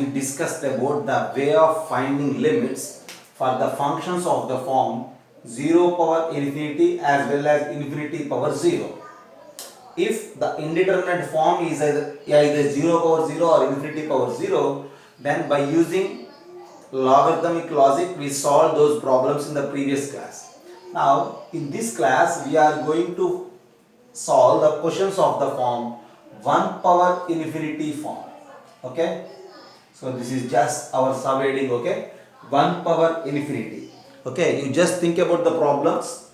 we discussed about the way of finding limits for the functions of the form 0 power infinity as well as infinity power 0. If the indeterminate form is either 0 power 0 or infinity power 0, then by using logarithmic logic we solved those problems in the previous class. Now in this class we are going to solve the questions of the form 1 power infinity form. Okay, so this is just our subheading. Okay, 1 power infinity. Okay, you just think about the problems.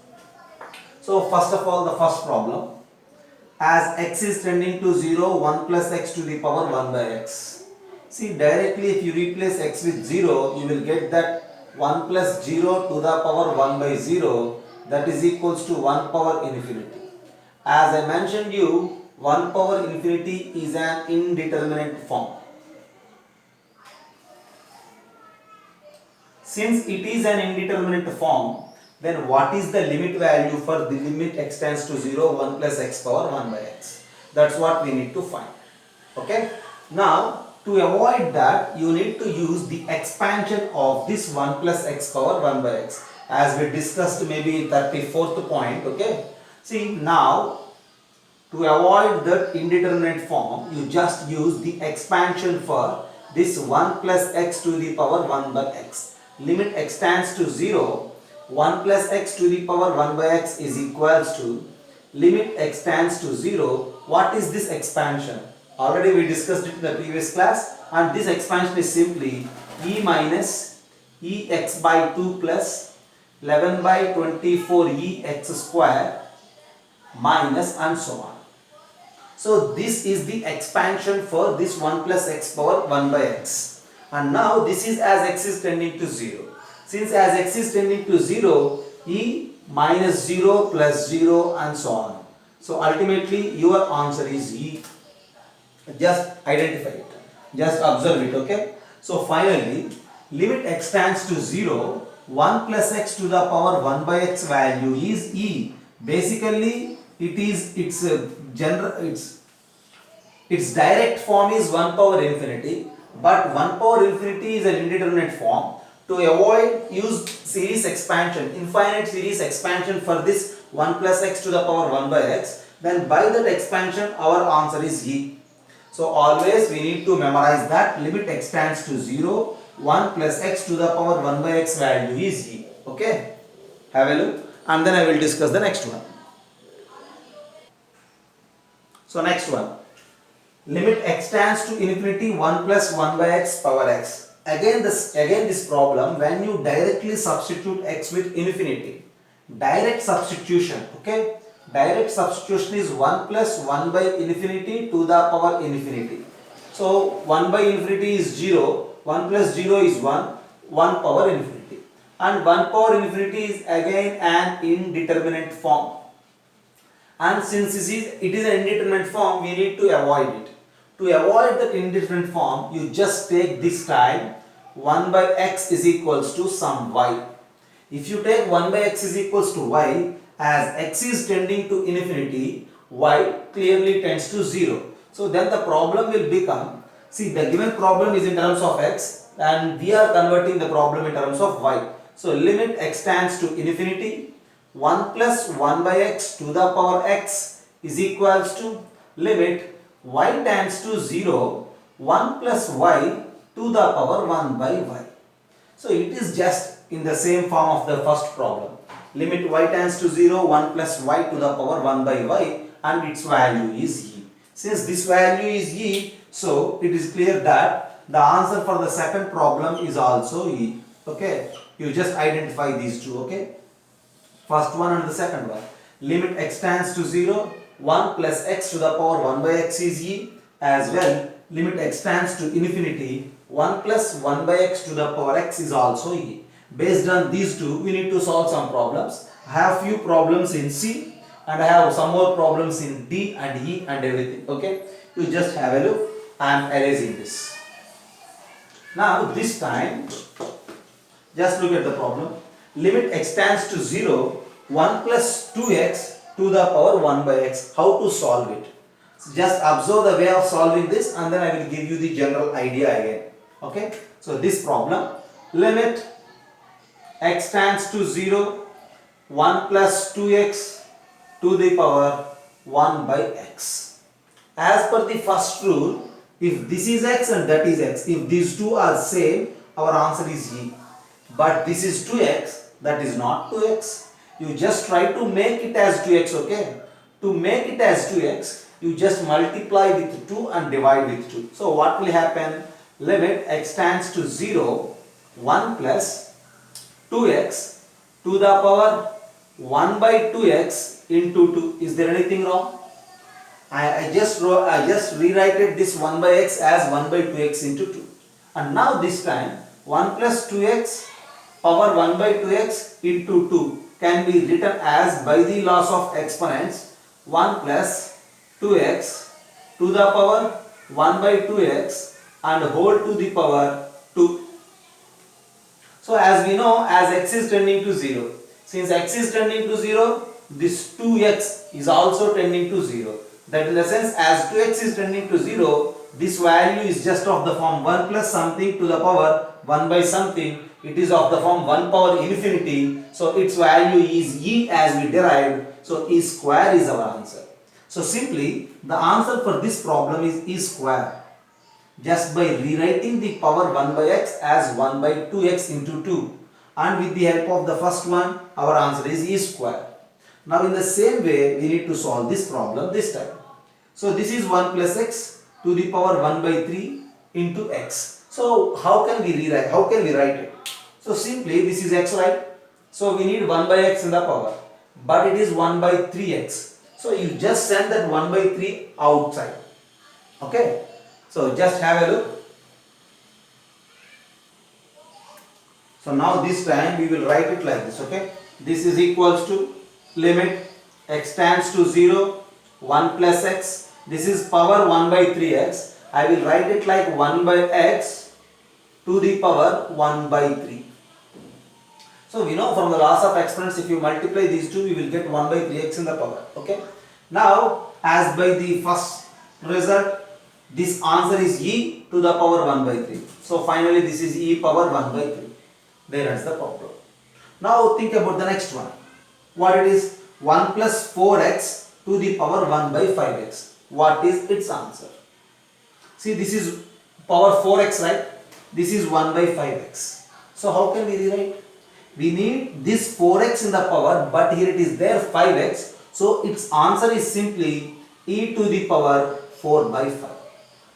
So first of all, the first problem, as x is tending to 0, 1 plus x to the power 1 by x. See, directly if you replace x with 0, you will get that 1 plus 0 to the power 1 by 0, that is equals to 1 power infinity. As I mentioned you, 1 power infinity is an indeterminate form. Since it is an indeterminate form, then what is the limit value for the limit x tends to 0, 1 plus x power 1 by x? That's what we need to find. Okay. Now, to avoid that, you need to use the expansion of this 1 plus x power 1 by x, as we discussed maybe in 34th point. Okay. See, now to avoid that indeterminate form, you just use the expansion for this 1 plus x to the power 1 by x. Limit x tends to 0, 1 plus x to the power 1 by x is equals to limit x tends to 0. What is this expansion? Already we discussed it in the previous class, and this expansion is simply e minus ex by 2 plus 11 by 24 ex square minus and so on. So this is the expansion for this 1 plus x power 1 by x. And now this is as x is tending to 0. Since as x is tending to 0, e minus 0 plus 0 and so on. So ultimately your answer is e. Just identify it. Just observe it. Okay. So finally, limit x tends to 0, 1 plus x to the power 1 by x value is e. Basically, its direct form is 1 power infinity, but 1 power infinity is an indeterminate form. To avoid, use series expansion, infinite series expansion for this 1 plus x to the power 1 by x. Then by that expansion, our answer is e. So always we need to memorize that limit x tends to 0, 1 plus x to the power 1 by x value is e. Okay, have a look, and then I will discuss the next one. So next one, limit x tends to infinity 1 plus 1 by x power x. Again this problem, when you directly substitute x with infinity, direct substitution. Okay, direct substitution is 1 plus 1 by infinity to the power infinity. So 1 by infinity is 0, 1 plus 0 is 1, 1 power infinity, and 1 power infinity is again an indeterminate form. And since it is an indeterminate form, we need to avoid it. To avoid that indeterminate form, you just take this time 1 by x is equals to some y. If you take 1 by x is equals to y, as x is tending to infinity, y clearly tends to 0. So then the problem will become, see, the given problem is in terms of x and we are converting the problem in terms of y. So limit x tends to infinity, 1 plus 1 by x to the power x is equals to limit y tends to 0, 1 plus y to the power 1 by y. So it is just in the same form of the first problem. Limit y tends to 0, 1 plus y to the power 1 by y, and its value is e. Since this value is e, so it is clear that the answer for the second problem is also e. Okay, you just identify these two. Okay, first one and the second one. Limit x tends to 0, 1 plus x to the power 1 by x is e, as well limit x tends to infinity, 1 plus 1 by x to the power x is also e. Based on these two, we need to solve some problems. I have few problems in C and I have some more problems in D and E and everything. Okay, you just have a look. I am erasing this. Now this time, just look at the problem. Limit x tends to 0, 1 plus 2x to the power 1 by x. How to solve it? So just observe the way of solving this, and then I will give you the general idea again. Okay, so this problem, limit x tends to 0, 1 plus 2x to the power 1 by x. As per the first rule, if this is x and that is x, if these two are same, our answer is E. But this is 2x, that is not 2x. You just try to make it as 2x, okay? To make it as 2x, you just multiply with 2 and divide with 2. So what will happen? Limit x tends to 0, 1 plus 2x to the power 1 by 2x into 2. Is there anything wrong? I just rewrite this 1 by x as 1 by 2x into 2. And now this time 1 plus 2x power 1 by 2x into 2 can be written as, by the laws of exponents, 1 plus 2x to the power 1 by 2x and whole to the power 2. So as we know, as x is tending to 0, since x is tending to 0, this 2x is also tending to 0. That in the sense, as 2x is tending to 0, this value is just of the form 1 plus something to the power 1 by something. It is of the form 1 power infinity. So its value is E as we derived. So E square is our answer. So simply the answer for this problem is E square. Just by rewriting the power 1 by x as 1 by 2x into 2, and with the help of the first one, our answer is E square. Now in the same way, we need to solve this problem this time. So this is 1 plus x to the power 1 by 3 into x. So how can we rewrite? How can we write it? So simply this is x, right? So we need 1 by x in the power, but it is 1 by 3x. So you just send that 1 by 3 outside. Okay. So just have a look. So now this time we will write it like this, okay? This is equals to limit x tends to 0, 1 plus x. This is power 1 by 3x. I will write it like 1 by x to the power 1 by 3. So we know from the laws of exponents, if you multiply these two, we will get 1 by 3x in the power, okay? Now, as by the first result, this answer is E to the power 1 by 3. So finally this is E power 1 by 3. There ends the problem. Now think about the next one. What it is? 1 plus 4x to the power 1 by 5x. What is its answer? See, this is power 4x, right? This is 1 by 5x. So how can we rewrite? We need this 4x in the power, but here it is there 5x. So its answer is simply E to the power 4 by 5.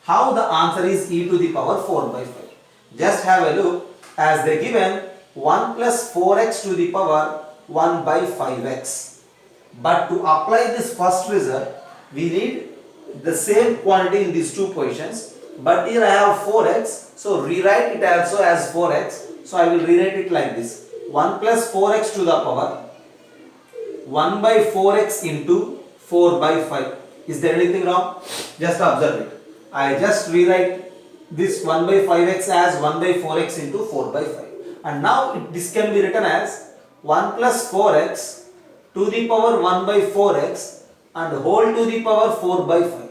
How the answer is E to the power 4 by 5? Just have a look. As they given 1 plus 4x to the power 1 by 5x. But to apply this first result, we need the same quantity in these two positions. But here I have 4x, so rewrite it also as 4x. So I will rewrite it like this. 1 plus 4x to the power 1 by 4x into 4 by 5. Is there anything wrong? Just observe it. I just rewrite this 1 by 5x as 1 by 4x into 4 by 5. And now this can be written as 1 plus 4x to the power 1 by 4x and whole to the power 4 by 5.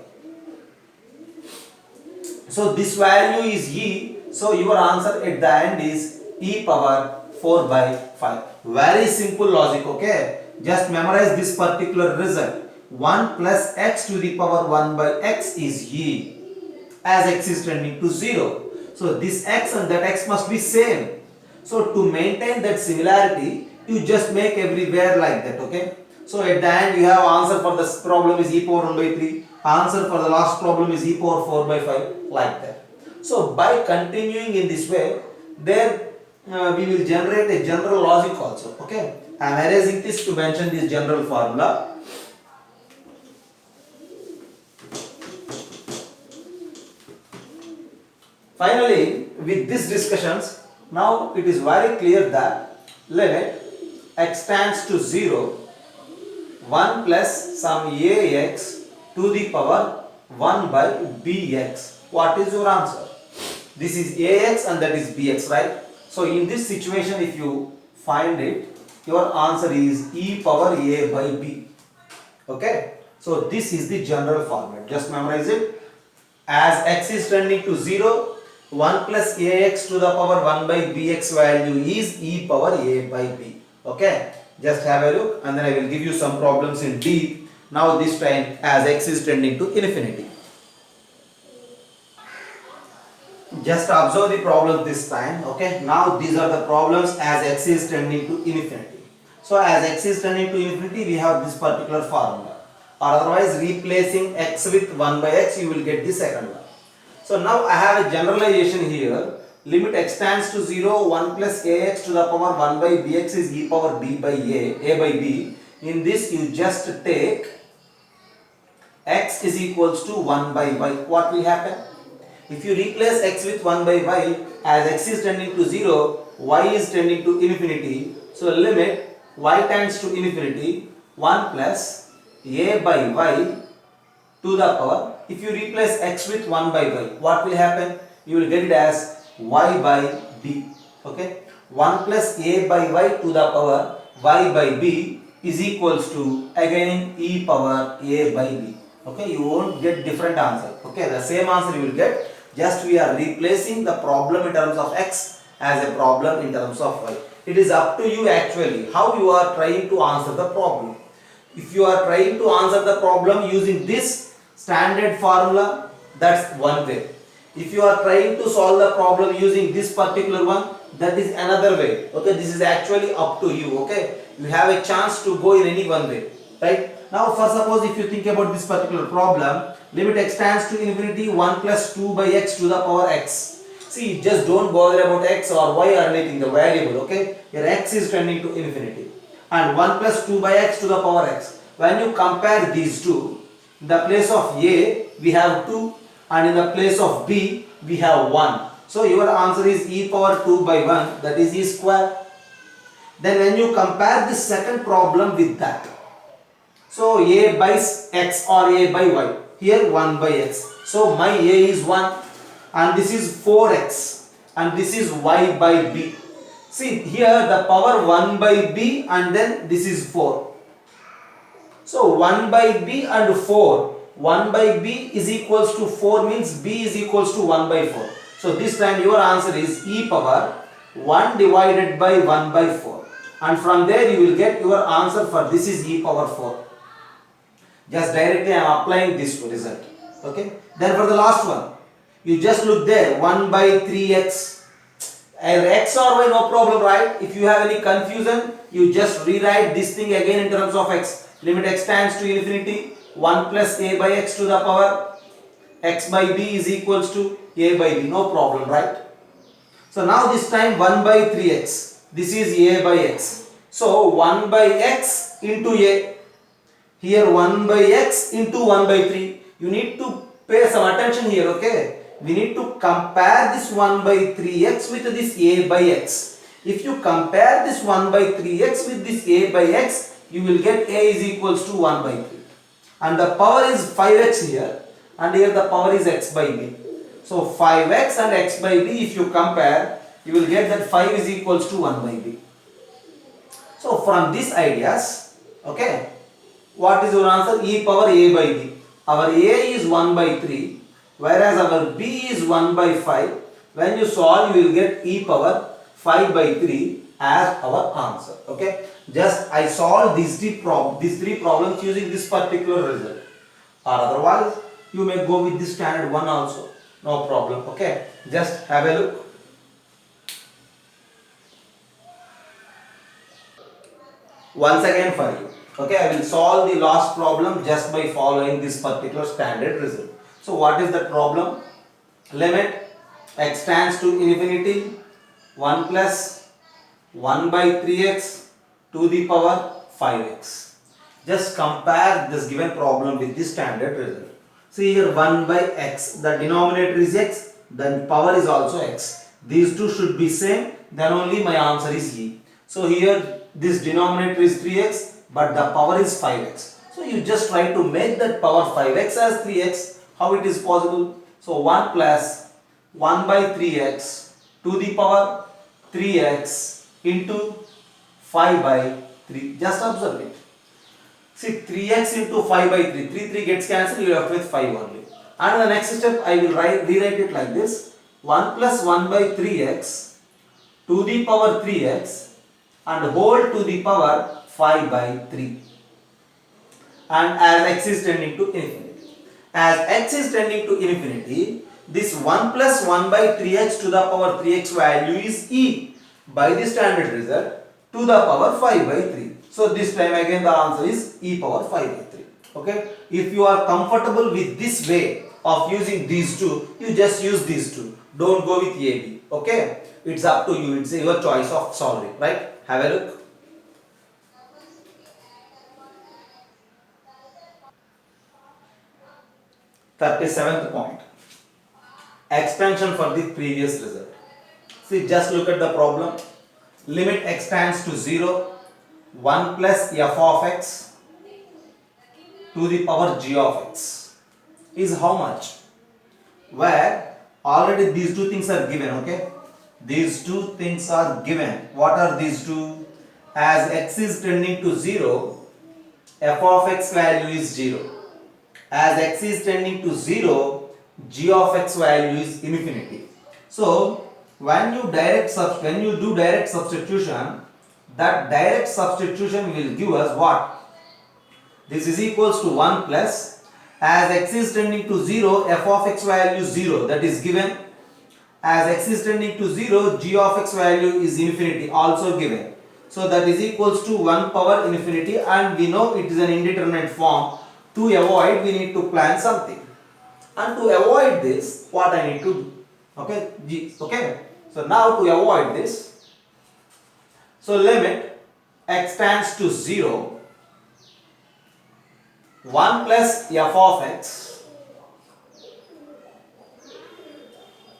So this value is E. So your answer at the end is E power 4 by 5. Very simple logic, okay? Just memorize this particular result. 1 plus x to the power 1 by x is E, as x is tending to 0. So this x and that x must be same. So to maintain that similarity, you just make everywhere like that, okay? So at the end you have answer for this problem is E power 1 by 3. Answer for the last problem is E power 4 by 5, like that. So by continuing in this way, there we will generate a general logic also, okay? I am erasing this to mention this general formula. Finally, with these discussions, now it is very clear that limit x tends to 0, 1 plus some ax to the power 1 by bx. What is your answer? This is ax and that is bx, right? So in this situation, if you find it, your answer is e power a by b. Okay? So this is the general format. Just memorize it. As x is tending to 0, 1 plus ax to the power 1 by bx value is e power a by b. Okay, just have a look and then I will give you some problems in deep. Now this time as x is tending to infinity. Just observe the problem this time. Okay, now these are the problems as x is tending to infinity. So as x is tending to infinity, we have this particular formula, or otherwise replacing x with 1 by x, you will get the second one. So now I have a generalization here. Limit x tends to 0, 1 plus ax to the power 1 by bx is e power b by a by b. In this you just take x is equals to 1 by y. What will happen? If you replace x with 1 by y, as x is tending to 0, y is tending to infinity. So limit y tends to infinity, 1 plus a by y to the power. If you replace x with 1 by y, what will happen? You will get it as y by b. Okay, 1 plus a by y to the power y by b is equals to again e power a by b. Okay, you won't get different answer. Okay, the same answer you will get, just we are replacing the problem in terms of x as a problem in terms of y. It is up to you actually how you are trying to answer the problem. If you are trying to answer the problem using this standard formula, that's one way. If you are trying to solve the problem using this particular one, that is another way. Okay, this is actually up to you. Okay, you have a chance to go in any one way, right? Now for suppose if you think about this particular problem, limit x tends to infinity, 1 plus 2 by x to the power x. See, just don't bother about x or y or anything, the variable. Okay, your x is tending to infinity, and 1 plus 2 by x to the power x. When you compare these two, in the place of a we have 2 and in the place of b we have 1. So your answer is e power 2 by 1, that is e square. Then when you compare the second problem with that, so a by x or a by y, here 1 by x. So my a is 1 and this is 4x and this is y by b. See here the power 1 by b and then this is 4. So 1 by b and 4. 1 by b is equals to 4 means b is equals to 1 by 4. So this time your answer is e power 1 divided by 1 by 4. And from there you will get your answer for this is e power 4. Just directly I am applying this result. Okay. Then for the last one, you just look there, 1 by 3x. X or y, no problem, right? If you have any confusion, you just rewrite this thing again in terms of x. Limit x tends to infinity, 1 plus a by x to the power x by b is equals to a by b, no problem, right? So now this time 1 by 3x, this is a by x. So 1 by x into a, here 1 by x into 1 by 3. You need to pay some attention here, okay? We need to compare this 1 by 3x with this a by x. If you compare this 1 by 3x with this a by x, you will get a is equals to 1 by 3. And the power is 5x here, and here the power is x by b. So 5x and x by b, if you compare, you will get that 5 is equals to 1 by b. So from these ideas, okay, what is your answer? E power a by b. Our a is 1 by 3, whereas our b is 1 by 5. When you solve, you will get e power 5 by 3 as our answer. Okay, just I solve these three problems using this particular result, or otherwise you may go with the standard one also, no problem. Okay, just have a look. Once again for you. Okay, I will solve the last problem just by following this particular standard result. So what is the problem? Limit x tends to infinity, 1 plus 1 by 3x to the power 5x. Just compare this given problem with the standard result. See here 1 by x, the denominator is x, then power is also x. These two should be same, then only my answer is E. So here this denominator is 3x, but the power is 5x. So you just try to make that power 5x as 3x. How it is possible? So 1 plus 1 by 3x to the power 3x into 5 by 3. Just observe it. See 3x into 5 by 3 gets cancelled, you are left with 5 only. And the next step I will rewrite it like this. 1 plus 1 by 3x to the power 3x and whole to the power 5 by 3, and as x is tending to infinity. As x is tending to infinity, this 1 plus 1 by 3x to the power 3x value is e by the standard result to the power 5 by 3. So this time again the answer is e power 5 by 3. Okay. If you are comfortable with this way of using these two, you just use these two. Don't go with AB. Okay. It's up to you. It's your choice of solving. Right. Have a look. Thirty-seventh point. Expansion for the previous result. See, just look at the problem. Limit x tends to 0, 1 plus f of x to the power g of x is how much? Where already these two things are given, okay? These two things are given. What are these two? As x is tending to 0, f of x value is 0. As x is tending to 0, g of x value is infinity. So when you do direct substitution, that direct substitution will give us what? This is equals to 1 plus, as x is tending to 0, f of x value 0, that is given. As x is tending to 0, g of x value is infinity, also given. So that is equals to 1 power infinity, and we know it is an indeterminate form. To avoid, we need to plan something. And to avoid this, what I need to do? Okay. So now to avoid this, so limit x tends to 0, 1 plus f of x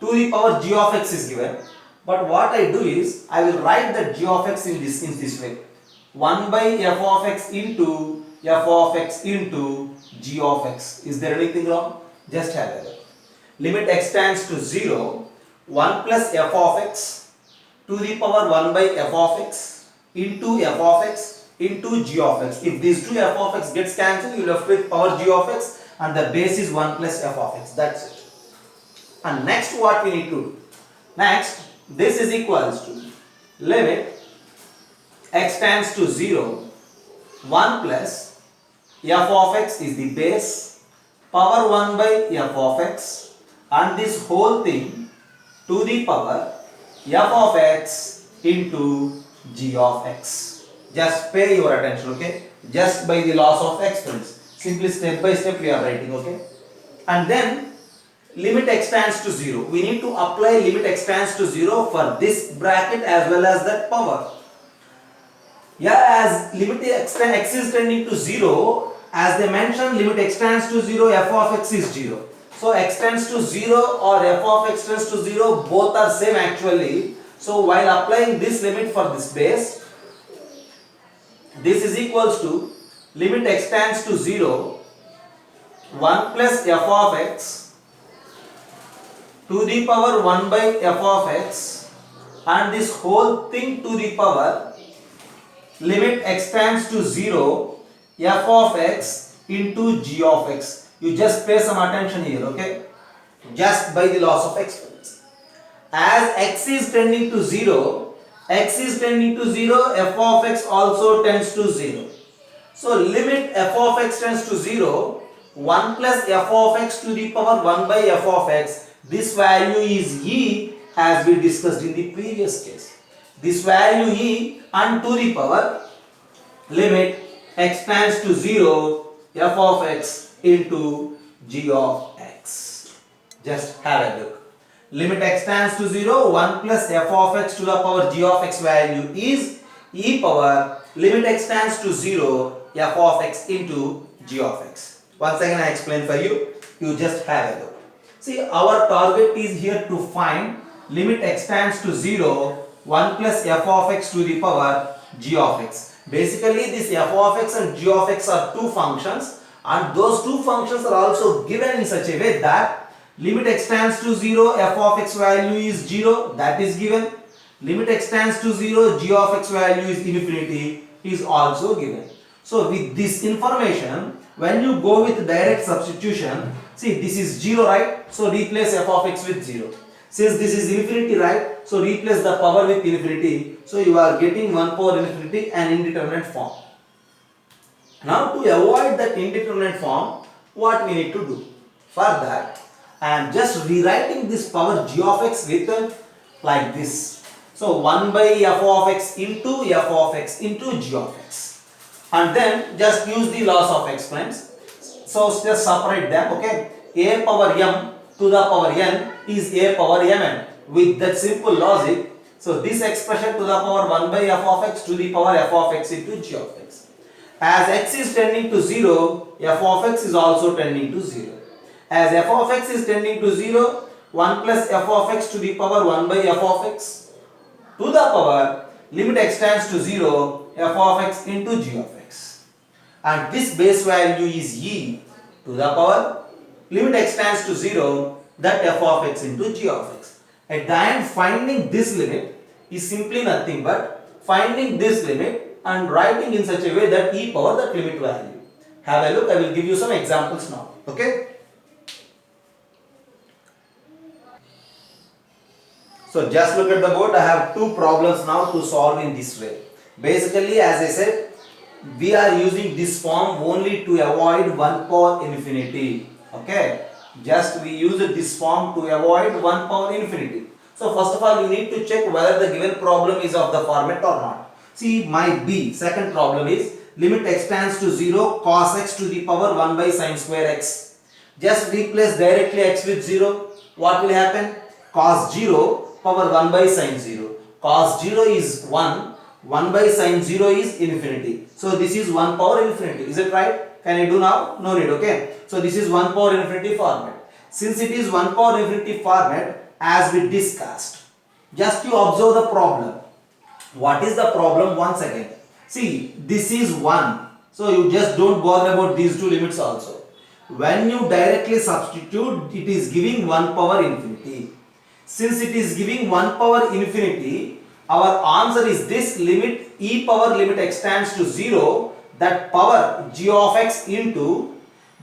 to the power g of x is given. But what I do is, I will write the g of x in this way. 1 by f of x into g of x. Is there anything wrong? Just have a look. Limit x tends to 0, 1 plus f of x to the power 1 by f of x into g of x. If these two f of x gets cancelled, you will left with power g of x, and the base is 1 plus f of x. That's it. And next what we need to do? Next, this is equals to limit x tends to 0, 1 plus f of x is the base, power 1 by f of x, and this whole thing to the power f of x into g of x. Just pay your attention, okay? Just by the laws of exponents. Simply step by step we are writing, okay? And then limit x tends to 0. We need to apply limit x tends to 0 for this bracket as well as that power. Yeah, as limit x is tending to 0, as they mentioned, limit x tends to 0, f of x is 0. So x tends to 0 or f of x tends to 0, both are same actually. So while applying this limit for this base, this is equals to limit x tends to 0, 1 plus f of x to the power 1 by f of x, and this whole thing to the power limit x tends to 0, f of x into g of x. You just pay some attention here, okay? Just by the laws of exponents. As x is tending to 0, f of x also tends to 0. So limit f of x tends to 0, 1 plus f of x to the power 1 by f of x. This value is e, as we discussed in the previous case. This value e, and to the power limit x tends to 0, f of x into g of x. Just have a look. Limit x tends to 0, 1 plus f of x to the power g of x value is e power limit x tends to 0, f of x into g of x. Once again I explain for you. You just have a look. See, our target is here to find limit x tends to 0, 1 plus f of x to the power g of x. Basically, this f of x and g of x are two functions, and those two functions are also given in such a way that limit x tends to 0, f of x value is 0, that is given. Limit x tends to 0, g of x value is infinity, is also given. So with this information, when you go with direct substitution, see this is 0, right? So replace f of x with 0. Since this is infinity, right? So replace the power with infinity. So you are getting 1 power infinity and indeterminate form. Now to avoid that indeterminate form, what we need to do? For that, I am just rewriting this power g of x with like this. So 1 by f of x into g of x. And then just use the laws of exponents. So just separate them, okay? A power m to the power n is a power mn. With that simple logic, so this expression to the power 1 by f of x to the power f of x into g of x. As x is tending to 0, f of x is also tending to 0. As f of x is tending to 0, 1 plus f of x to the power 1 by f of x to the power limit x tends to 0, f of x into g of x. And this base value is e to the power limit x tends to 0, that f of x into g of x. At the end, finding this limit is simply nothing but finding this limit and writing in such a way that e power that limit value. Have a look, I will give you some examples now. Okay. So just look at the board. I have two problems now to solve in this way. Basically, as I said, we are using this form only to avoid 1 power infinity. Okay. Just we use this form to avoid 1 power infinity. So first of all, you need to check whether the given problem is of the format or not. See, my B, second problem is limit x tends to 0 cos x to the power 1 by sin square x. Just replace directly x with 0. What will happen? Cos 0 power 1 by sin 0. Cos 0 is 1, 1 by sin 0 is infinity. So this is 1 power infinity. Is it right? Can I do now? No need, okay. So this is 1 power infinity format. Since it is 1 power infinity format, as we discussed, just you observe the problem. What is the problem once again? See, this is 1. So you just don't bother about these two limits also. When you directly substitute, it is giving 1 power infinity. Since it is giving 1 power infinity, our answer is this limit e power limit x tends to 0, that power g of x into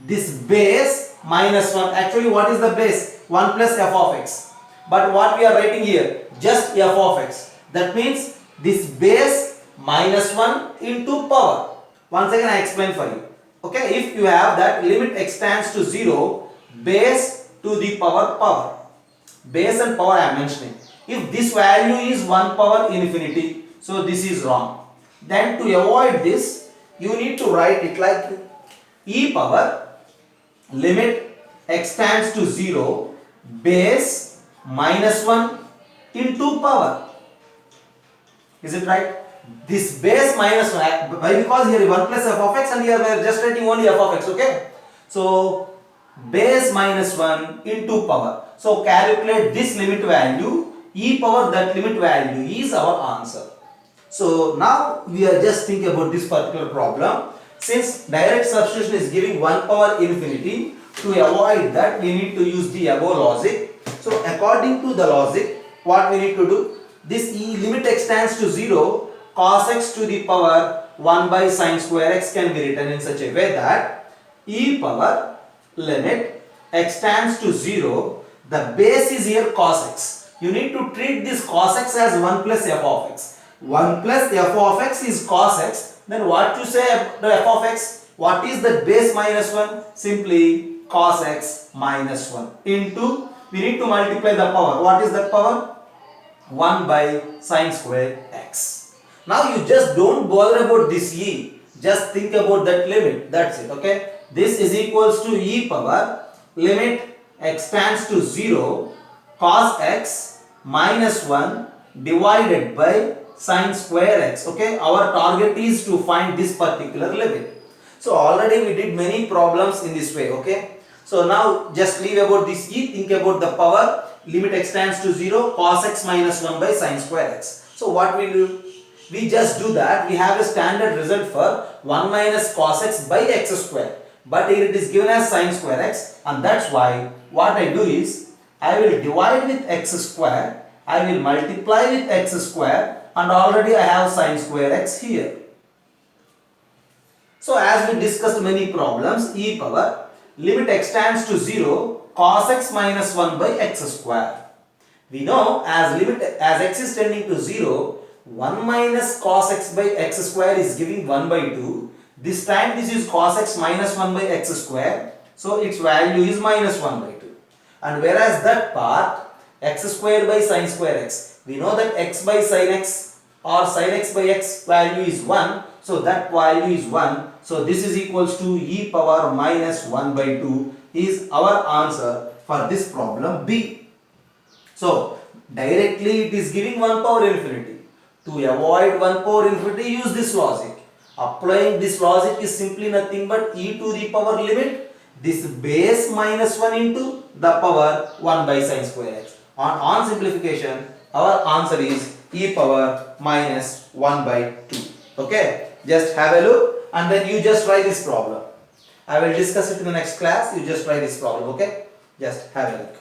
this base minus 1. Actually, what is the base? 1 plus f of x. But what we are writing here? Just f of x. That means this base minus 1 into power. Once again I explain for you. Okay, if you have that limit x tends to 0, base to the power. Base and power I am mentioning. If this value is 1 power infinity, so this is wrong. Then to avoid this, you need to write it like e power limit x tends to 0, base minus 1 into power. Is it right? This base minus 1, why? Because here 1 plus f of x and here we are just writing only f of x, okay? So base minus 1 into power. So calculate this limit value, e power that limit value is our answer. So now we are just thinking about this particular problem. Since direct substitution is giving 1 power infinity, to avoid that we need to use the above logic. So according to the logic, what we need to do? This e limit x tends to 0, cos x to the power 1 by sin square x can be written in such a way that e power limit x tends to 0, the base is here cos x. You need to treat this cos x as 1 plus f of x. 1 plus f of x is cos x. Then what you say the f of x? What is the base minus 1? Simply cos x minus 1 into, we need to multiply the power. What is that power? 1 by sin square x. Now you just don't bother about this e. Just think about that limit. That's it, okay? This is equals to e power limit x tends to 0 cos x minus 1 divided by sin square x. Okay, our target is to find this particular limit. So already we did many problems in this way. Okay, so now just leave about this e, think about the power limit x tends to 0 cos x minus 1 by sin square x. So what we do? We just do that. We have a standard result for 1 minus cos x by x square. But here it is given as sin square x, and that's why what I do is I will divide with x square, I will multiply with x square, and already I have sin square x here. So as we discussed many problems, e power limit x tends to 0 cos x minus 1 by x square. We know as limit as x is tending to 0, 1 minus cos x by x square is giving 1 by 2. This time this is cos x minus 1 by x square. So its value is minus 1 by 2. And whereas that part, x square by sin square x, we know that x by sin x or sin x by x value is 1. So that value is 1. So this is equals to e power minus 1 by 2 is our answer for this problem B. So directly it is giving 1 power infinity. To avoid 1 power infinity, use this logic. Applying this logic is simply nothing but e to the power limit this base minus 1 into the power 1 by sin square x. On simplification, our answer is e power minus 1 by 2. Okay, just have a look and then you just try this problem. I will discuss it in the next class. You just try this problem. Okay, just have a look.